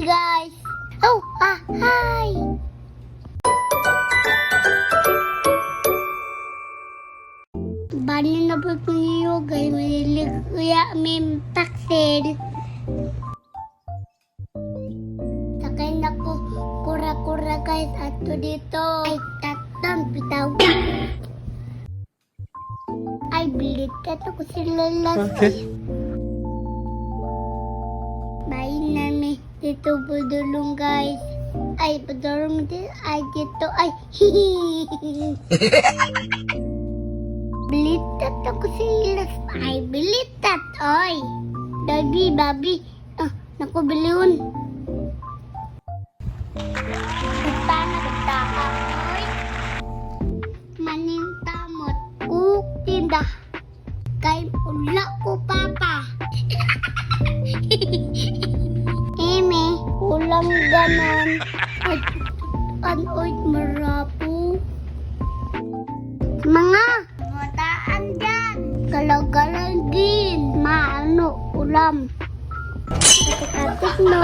guys. Oh, hi. Bali na po kayo guys. Malilig kuya may taxel. Sakay na ko kura-kura guys. Ato dito. Ay, tatang bitaw. Ay, bilit ka to ko sila last. Okay. Bayin namin dito budulong guys. Ay, budulong dito. Ay, dito. Ay, hihi. Bilitat ako sila. Ay, bilitat. Oy. Babi. Naku, biliun. Punta na kita. Oy. Manintamot. Tinda. Kay ula ko, papa. Eme, ulam ganon. Ay, anoy marapo. Mga mataan dyan. Galag-galagin. Maano, ulam. Katik no.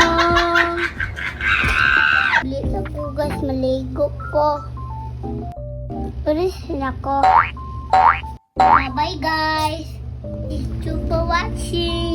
Bili na po guys, maligo ko. Pulis na ko. Bye-bye guys. Thank you for watching.